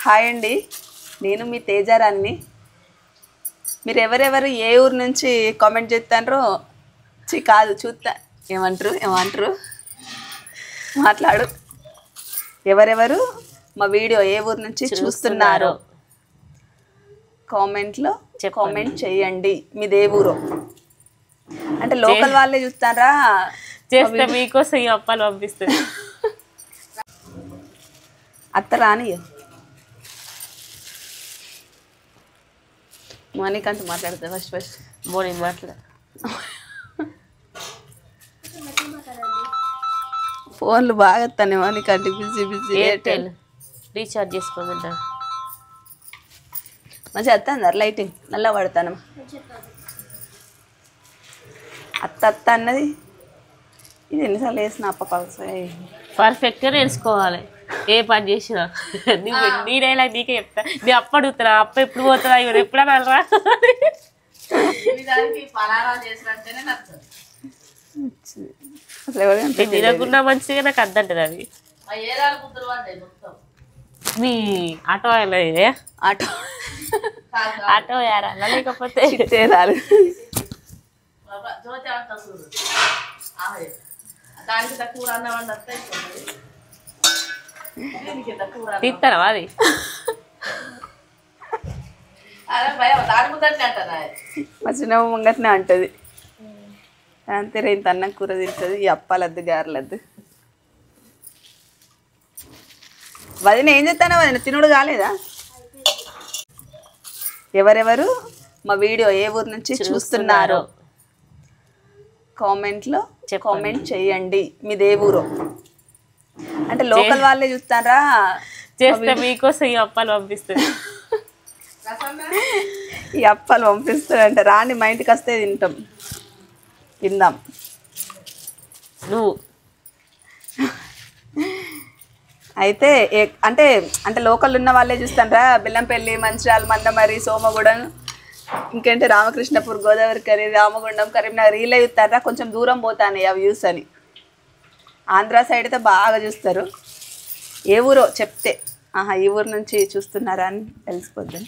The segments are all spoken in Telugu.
హాయ్ అండి, నేను మీ తేజారాన్ని. మీరు ఎవరెవరు ఏ ఊరు నుంచి కామెంట్ చేస్తారో కాదు చూస్తా. ఏమంటారు మాట్లాడు. ఎవరెవరు మా వీడియో ఏ ఊరు నుంచి చూస్తున్నారో కామెంట్లో కామెంట్ చేయండి. మీదే ఊరు అంటే లోకల్ వాళ్ళే చూస్తారా? చేస్తే మీకోసం ఈ అప్పాలు పంపిస్తుంది. అత్త రాని మోనికంటూ మాట్లాడుతా. ఫస్ట్ మోని మాట్లాడ ఫోన్లు బాగా వస్తాయి. మోనికంటే బిజీ ఎయిర్టెల్ రీఛార్జ్ చేసుకోమంటా. మంచిగా వస్తుంది లైటింగ్ నల్ల పడతాను. అత్త అన్నది ఇది ఎన్నిసార్లు వేసిన అప్ప పర్ఫెక్ట్గా నేర్చుకోవాలి ఏ పని చేసినా. నీ డైలాగ్ నీకే చెప్తా. నేను అప్ప అడుగుతున్నా, అప్ప ఎప్పుడు పోతుందా, ఇవరు ఎప్పుడన్నా రా. తినకుండా మంచిగా నాకు అద్దంటది అది. మీ ఆటో ఇదే ఆటో యారాలా లేకపోతే తీస్తారా అది? మా చిన్న ముంగట్నే అంటది అంతే. ఇంత అన్నం కూర తింటుంది. ఈ అప్పాలద్దు గారెలద్దు. వదిన ఏం చెప్తానో వదిన తినుడు కాలేదా? ఎవరెవరు మా వీడియో ఏ ఊరు నుంచి చూస్తున్నారో కామెంట్లో కామెంట్ చేయండి. మీదే ఊరు అంటే లోకల్ వాళ్ళే చూస్తారా? చేస్తే మీకోసం ఈ అప్పాలు పంపిస్తుంది. ఈ అప్పాలు పంపిస్తారంటే రాని మా ఇంటికి వస్తే తిందాం. నువ్వు అయితే అంటే అంటే లోకల్ ఉన్న వాళ్ళే చూస్తారా? బెల్లంపల్లి, మంచిర్యాల, మందమరి, సోమగూడెం, ఇంకేంటి రామకృష్ణపూర్, గోదావరికని, రామగుండం, కరీంనగర్ వీళ్ళే చూస్తారా? కొంచెం దూరం పోతాను ఆ వ్యూస్ అని. ఆంధ్ర సైడ్ అయితే బాగా చూస్తారు. ఏ ఊరో చెప్తే ఈ ఊరు నుంచి చూస్తున్నారా అని తెలిసిపోద్దని.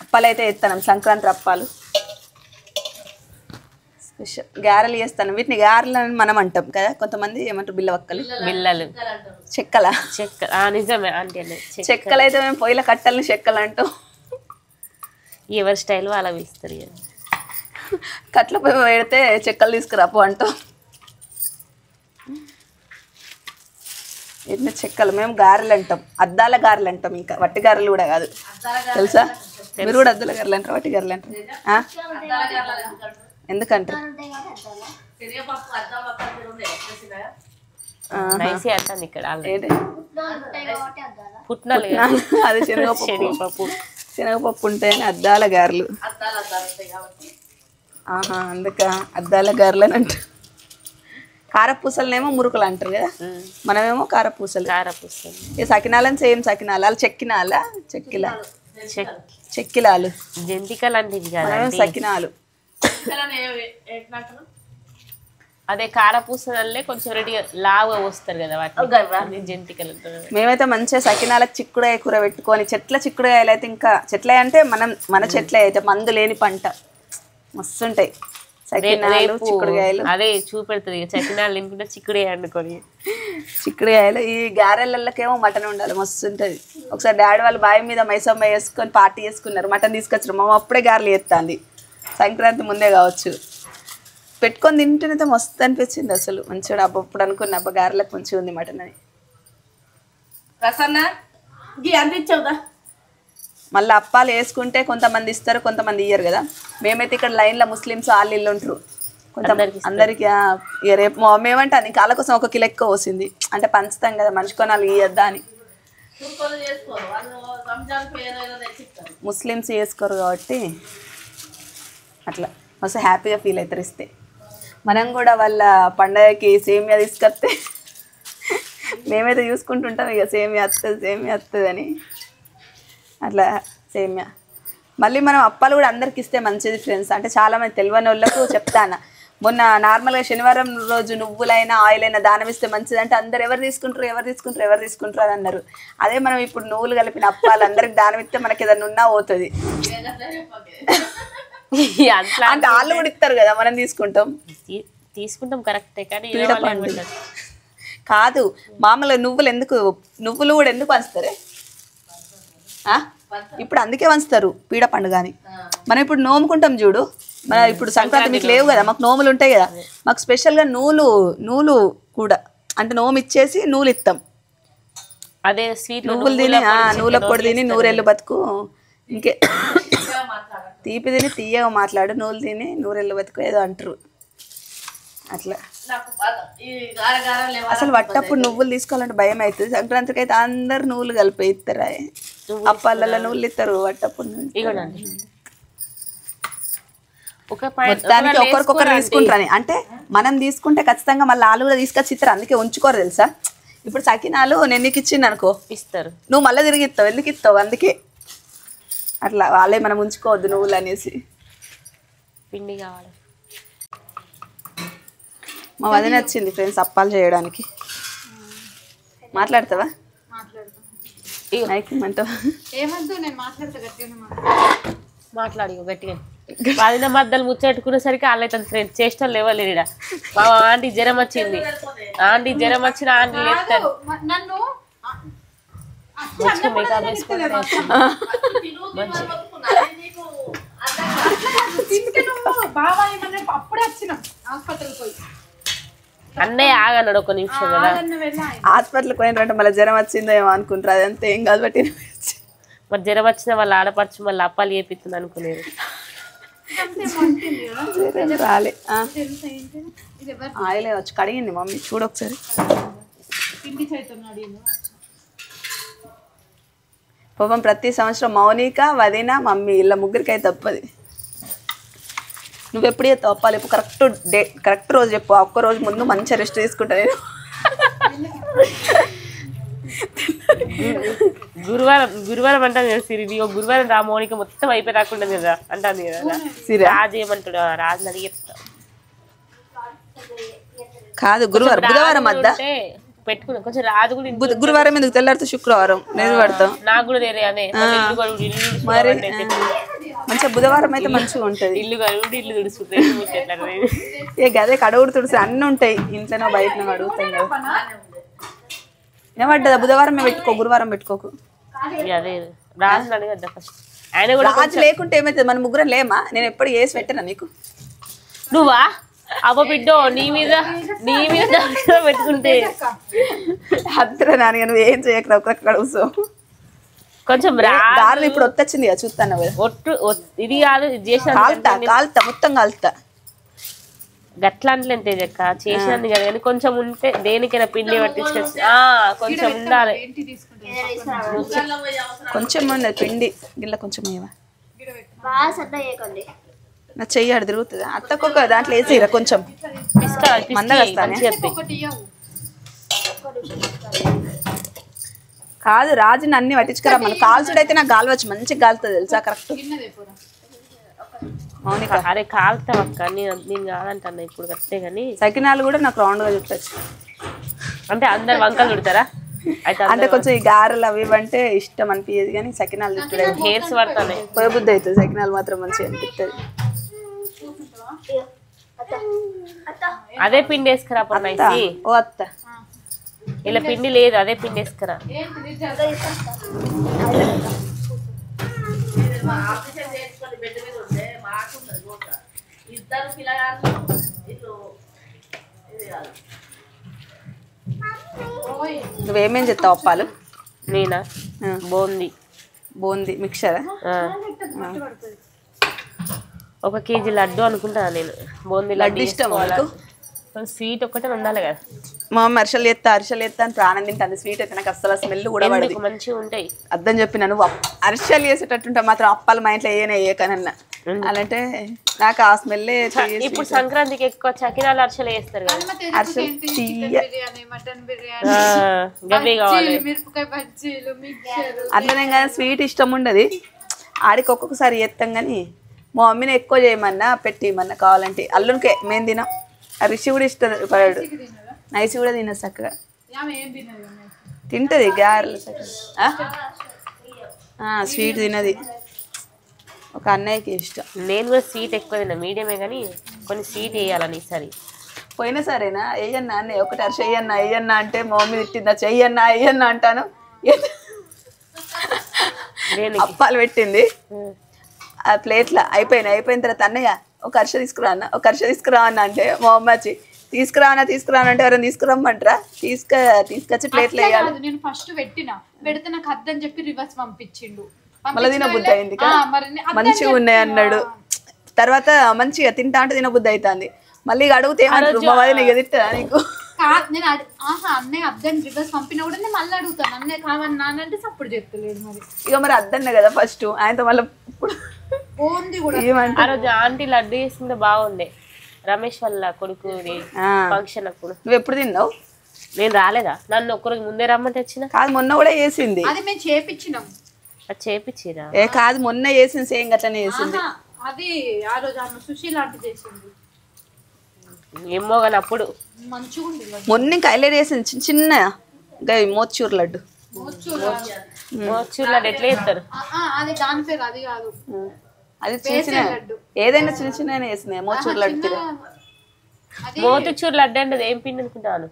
అప్పాలు అయితే ఎత్తాను, సంక్రాంతి అప్పాలు స్పెషల్. గారెలు చేస్తాను. వీటిని గారెలు అని మనం అంటాం కదా, కొంతమంది ఏమంటారు బిల్లవక్కలు, బిల్లలు, చెక్కల. నిజమే అంటే చెక్కలు అయితే మేము పొయ్యిల కట్టెలని చెక్కలు అంటాం. ఎవరి స్టైల్ వాళ్ళ పిలుస్తారు. కట్ల పొయ్యి పెడితే చెక్కలు తీసుకురాపు అంటాం. ఎన్ని చెక్కలు మేము గారెలు అంటాం. అద్దాల గారెలు అంటాం. ఇంకా వట్టి గారెలు కూడా కాదు, తెలుసా? మీరు కూడా అద్దాల గారెలు అంటారు, వట్టి గారెలు అంటారు. ఎందుకంటారు? అది శనగపప్పు ఉంటాయని అద్దాల గారెలు. అందుక అద్దాల గారెలు అని అంటారు. కారపూసలనేమో మురుకులు అంటారు కదా, మనమేమో కారపూసలు. ఈ సకినాలని సేమ్ సకినాలు. వాళ్ళు చెక్కినాలా చెక్కిలాలు జంతికలు అంటే సకినాలు. అదే కారపూసలే కొంచెం రెడీగా లావుగా వస్తారు కదా వాటి జంతికలు. మేమైతే మంచిగా సకినాలకు చిక్కుడుకాయ కూర పెట్టుకొని, చెట్ల చిక్కుడుకాయలు అయితే ఇంకా చెట్ల అంటే మన చెట్లే అయితే మందు లేని పంట మస్తుంటాయి. సకినాలు చిక్కుడుకాయలు అదే చూపెడుతుంది. సకినాలు తింటుంటే చిక్కుడుకాయ వండుకొని. చిక్కుడుకాయలు ఈ గారెలకేమో మటన్ ఉండాలి, మస్తు ఉంటుంది. ఒకసారి డాడీ వాళ్ళు బావి మీద మైసమ్మ వేసుకొని పార్టీ చేసుకున్నారు. మటన్ తీసుకొచ్చారు. మా అప్పుడే గారెలు చేస్తుంది. సంక్రాంతి ముందే కావచ్చు. పెట్టుకొని తింటేనైతే మస్తు అనిపించింది అసలు. మంచిగా అప్పుడు అనుకున్న గారెలకు మంచిగా ఉంది మటన్ అని. అందించవుదా? మళ్ళీ అప్పాలు వేసుకుంటే కొంతమంది ఇస్తారు, కొంతమంది ఇయ్యరు కదా. మేమైతే ఇక్కడ లైన్లో ముస్లిమ్స్ వాళ్ళు ఇల్లు ఉంటారు. అందరికి రేపు మేమంటే నీకు వాళ్ళ కోసం 1 కిలో ఎక్కువ వస్తుంది అంటే పంచుతాం కదా, మనిషి కొనాలి ఇయ్యద్దా అని. ముస్లిమ్స్ చేసుకోరు కాబట్టి అట్లా మస్తు హ్యాపీగా ఫీల్ అవుతారు ఇస్తే. మనం కూడా వాళ్ళ పండగకి సేమియా తీసుకొస్తే మేమైతే చూసుకుంటుంటాం ఇక సేమియా వస్తుంది అని. అట్లా సేమియా మళ్ళీ మనం అప్పాలు కూడా అందరికి ఇస్తే మంచిది ఫ్రెండ్స్. అంటే చాలామంది తెలియని వాళ్ళకు చెప్తాను, మొన్న నార్మల్గా శనివారం రోజు నువ్వులైనా ఆయిల్ అయినా దానం ఇస్తే మంచిది అంటే అందరు ఎవరు తీసుకుంటారు అని అన్నారు. అదే మనం ఇప్పుడు నువ్వులు కలిపిన అప్పాలు అందరికి దానం ఇస్తే మనకి ఏదైనా ఉన్నా పోతుంది అంటే వాళ్ళు కూడా ఇస్తారు కదా, మనం తీసుకుంటాం కరెక్టే. కానీ కాదు మామూలుగా నువ్వులు కూడా ఎందుకు పంచుతారే? ఇప్పుడు అందుకే వంచుతారు పీడ పండుగ అని. మనం ఇప్పుడు నోముకుంటాం చూడు, మన ఇప్పుడు సంక్రాంతి మీకు లేవు కదా, మాకు నోములు ఉంటాయి కదా, మాకు స్పెషల్గా నూలు కూడా అంటే నోము ఇచ్చేసి నూలు ఇస్తాం. అదే స్వీట్ నువ్వులు తిని నూల పొడి తిని నూరెళ్ళు బతుకు, ఇంకే తీపి తిని తీయగా మాట్లాడు, నూలు తిని నూరెళ్ళు బతుకు ఏదో అంటారు అట్లా. అసలు వట్టప్పుడు నువ్వులు తీసుకోవాలంటే భయం అవుతుంది. సంక్రాంతికి అయితే అందరు నువ్వులు కలిపి ఇస్తారా, అప్పాలలో నువ్వులు ఇస్తారు వట్టప్పుడు. మొత్తానికి ఒకరికొకరు తీసుకుంటారని అంటే మనం తీసుకుంటే ఖచ్చితంగా మళ్ళీ వాళ్ళు కూడా తీసుకొచ్చి ఇస్తారు, అందుకే ఉంచుకోరు తెలుసా. ఇప్పుడు సకినాలు నేను నీకు ఇచ్చింది అనుకో ఇస్తారు, నువ్వు మళ్ళీ తిరిగి ఇస్తావు, ఎందుకు ఇస్తావు? అందుకే అట్లా వాళ్ళే మనం ఉంచుకోవద్దు నువ్వులు అనేసి. పిండి కావాలి. మా వదిన వచ్చింది ఫ్రెండ్స్ అప్పాలు చేయడానికి. మాట్లాడతావా? మాట్లాడి గట్టిగా వదిన మధ్యలో ముచ్చెట్టుకునేసరికి వాళ్ళైతే ఫ్రెండ్స్ చేష్టం లేవలేదు. ఇక్కడ మా ఆంటీ జ్వరం వచ్చింది, ఆంటీ జ్వరం వచ్చిన ఆంటీ లేపుతారు. అన్నయ్య ఆగన్నాడు ఒక నిమిషం కదా, హాస్పిటల్కి పోయినారంటే మళ్ళీ జ్వరం వచ్చిందో ఏమో అనుకుంటారు, అదంతా ఏం కాదు. బట్టి మరి జ్వరం వచ్చిన వాళ్ళు ఆడపడుచు మళ్ళీ అప్పాలు చేపిస్తుంది అనుకునేది. రాలే ఆయిలే వచ్చి కడిగింది మమ్మీ, చూడు ఒకసారి. పాపం ప్రతి సంవత్సరం మౌనిక వదిన మమ్మీ ఇలా ముగ్గురికై తప్పది. నువ్వు ఎప్పుడు చేస్తావు అప్పాలు? ఇప్పుడు కరెక్ట్ రోజు చెప్పు, ఒక్క రోజు ముందు మంచిగా రెస్ట్ తీసుకుంటా నేను. గురువారం అంటాను కదా సిరి, గురువారం రా మౌనిక మొత్తం అయిపోయి రాకుండా కదా అంటాను కదా. రాజు ఏమంటాడు, రాజుని అడిగి చెప్తా. కాదు బుధవారం వద్దా పెట్టుకున్నా కొంచెం రాజు కూడా. గురువారం ఎందుకు తెల్లారితే శుక్రవారం నేను పడతాం. నాకు కూడా తెలియ అనే మరి మంచిగా బుధవారం అయితే మంచిగా ఉంటది. ఇల్లు కడుగుడు ఇల్లు తుడుచుకుంటాయి, అదే కడుగుడు తుడుసు అన్నీ ఉంటాయి ఇంట్లోనో బయటనో అడుగుతాం కదా. ఏమంటదా బుధవారం పెట్టుకో, గురువారం పెట్టుకోకు. అదే రాజు అడగద్దా ఫస్ట్. ఆయన కూడా రాజు లేకుంటే ఏమైతుంది? మన ముగ్గురం లేమా? నేను ఎప్పుడు వేసి పెట్టానా నీకు? నువ్వా అవ్వ బిడ్డో నీ మీద పెట్టుకుంటే అద్దరా నాన్న, నువ్వు ఏం చేయకు ఒక్కొక్క కూర్చో. కొంచెం దారులు ఇప్పుడు ఒత్తొచ్చింది కదా చూస్తాను కదా. ఇది కాదు కాలుతా మొత్తం కాలుతా. గట్లా అంటే చెక్క చేసినది కదా, కానీ కొంచెం ఉంటే దేనికైనా పిండి పట్టించుకొచ్చి కొంచెం ఉండాలి. కొంచెం ఉన్నది పిండి గిల్ల కొంచెం నా చెయ్యి అడు తిరుగుతుంది. అత్తకొక దాంట్లో వేసిరా కొంచెం మందగస్తానే కాదు. రాజుని అన్ని పట్టించుకురా. మన కాల్చుడైతే నాకు గాలవచ్చు, మంచిగా కాలుతుంది తెలుసా. కరెక్ట్ మౌనిక అరే కాలుతాం అక్క, నేను కాదంటన్నా ఇప్పుడు కరెక్టే. కానీ సకినాలు కూడా నాకు రౌండ్గా చుట్టచ్చు. అంటే అందరు వంకలు చుడతారా? అంటే కొంచెం ఈ గారెలు అవి ఇవ్వంటే ఇష్టం అనిపించేది, కానీ సకినాలు చుట్టడం హెయిర్స్ పడతాయి. పోయే బుద్ధి అవుతుంది. సకినాలు మాత్రం మంచిగా అనిపిస్తుంది. అదే పిండి వేసుకురా ఓ అత్త, ఇలా పిండి లేదు, అదే పిండి వేసుకురా. నువ్వేమేం చెప్తావు అప్పాలు? నేనా బూందీ మిక్చర్ 1 కేజీ లడ్డు అనుకుంటాను నేను. బూందీ లడ్డు ఇష్టం వాళ్ళకు. స్వీట్ ఒక్కటే ఉండాలి కదా. మా మమ్మీ అరిసెలు చేస్తా అని ప్రాణం తింటాను. స్వీట్ అయితే నాకు అసలు స్మెల్ కూడా పడదు. మంచిగా ఉంటాయి అర్థం చెప్పిన నువ్వు అరిసెలు చేసేటట్టుంటా మాత్రం అప్పాలు మా ఇంట్లో ఏకనన్నా అలాంటే నాకు ఆ స్మెల్లే. ఇప్పుడు సంక్రాంతికి ఎక్కువ చకినాలు అరిసెలు వేస్తారు కదా. అట్లనే కానీ స్వీట్ ఇష్టం ఉండదు. ఆడికి ఒక్కొక్కసారి చేస్తాం కానీ మా మమ్మీని ఎక్కువ చేయమన్నా పెట్టిమన్నా కావాలంటే అల్లునికే మేము తినాం. ఆ రిషి కూడా ఇష్టపడాడు. నైస్ కూడా తినదు చక్కగా. తింటుంది గారెలు స్వీట్ తినది. ఒక అన్నయ్యకి ఇష్టం. నేను కూడా స్వీట్ ఎక్కువ తిన్నా, మీడియమే కానీ కొన్ని స్వీట్ వేయాలని ఈసారి. పోయినా సరేనా వెయ్యన్నా అన్నయ్య ఒకటి అరిసి వెయ్యన్నా అంటే మా మమ్మీ తిట్టిందా చెయ్యన్నా అంటాను. అప్పాలు పెట్టింది ఆ ప్లేట్లో అయిపోయిన తర్వాత అన్నయ్య ఒక అరిసె తీసుకురా అన్న అంటే మా అమ్మ వచ్చి తీసుకురానంటే ఎవరైనా తీసుకురమ్మంటారా తీసుకొచ్చి ప్లేట్లో వేయాలి. నేను ఫస్ట్ పెడితే నాకు అద్దని చెప్పి రివర్స్ పంపించిండు. మళ్ళీ తినబుద్ధి అయింది మంచిగా ఉన్నాయి అన్నాడు. తర్వాత మంచిగా తింటా అంటే తినబుద్ధి అవుతుంది. మళ్ళీ అడుగుతే ఏమంటారు మా వదిన తిట్టా నీకు నేను అన్నయ్య అద్దని రివర్స్ పంపినా కూడా నేను మళ్ళీ అడుగుతాను అన్నయ్య కావాలి నానంటే సపోర్ట్ చెప్తలేదు. మరి ఇక మరి అద్దన్న కదా ఫస్ట్ ఆయనతో మళ్ళీ ఆ రోజు ఆంటీ లడ్డు చేసింది బాగుండే, రమేష్ వాళ్ళ కొడుకు ఫంక్షన్ అప్పుడు. నువ్వు ఎప్పుడు తిన్నావు? నేను రాలేదా? నన్ను ఒక్కరోజు ముందే రమ్మంటే వచ్చిన. కాదు మొన్న కూడా చేసింది. అది మేము చేపించినాం. అది చేపించిరా? కాదు మొన్న చేసింది సేమ్ గట్లనే చేసింది. అది ఆ రోజు ఆమె సుశీల ఆంటీ చేసింది ఏమో కానీ అప్పుడు మంచిగా ఉంది. మొన్న ఇంకా హైలైట్ చేసింది చిన్న మోతచూర్ లడ్డు. మోతచూర్ లడ్డు ఎట్లా చేస్తారు? అది దాని పేరు అది కాదు, అది చిన్న ఏదైనా చిన్న వేసింది మోతచూర్ లడ్డు. మోతచూర్ లడ్డు అంటే ఏం పిండి అనుకుంటాను?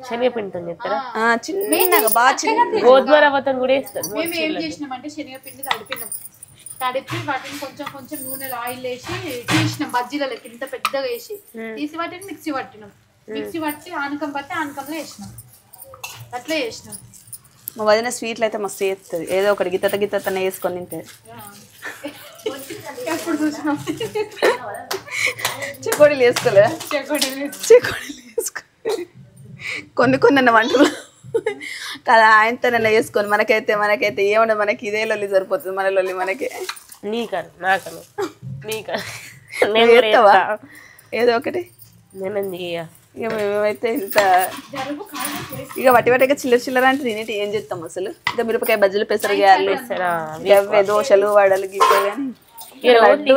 శనగపిండితో చెప్తారా? చిన్నగా బాగా చిన్న గోధుమ రవ్వతో కూడా వేస్తారు. మేము ఏం చేసినామంటే శనగపిండి తడిపి వాటిని కొంచెం నూనెలో ఆయిల్ వేసి తీసినాం బజ్జీలకి ఇంత పెద్దగా వేసి తీసి వాటిని మిక్సీ పట్టి ఆనకం పట్టి ఆనకంలో వేసినాం. అట్లా చేసినాం. మా వదిన స్వీట్లు అయితే మస్తు చేస్తుంది. ఏదో ఒకటి గిత్తతనే వేసుకొని తింటుంది. ఎప్పుడు చూసినాం చెకోడీలు వేసుకోలే? చెకోడీలు వేసుకో కొన్ని అన్న వంటలు కదా ఆయనతో నన్ను వేసుకొని మనకైతే ఏమన్నా మనకి ఇదే లొల్లి సరిపోతుంది. మన లొల్లి మనకి. ఏదో ఒకటి ఇక మేమైతే ఇంత ఇక వట్టిగా చిల్లర అంటే తినేటి ఏం చేస్తాం అసలు. ఇక మిరపకాయ బజ్జీలు పెసరగాయలు దోశలు వడలు గివ్వే కానీ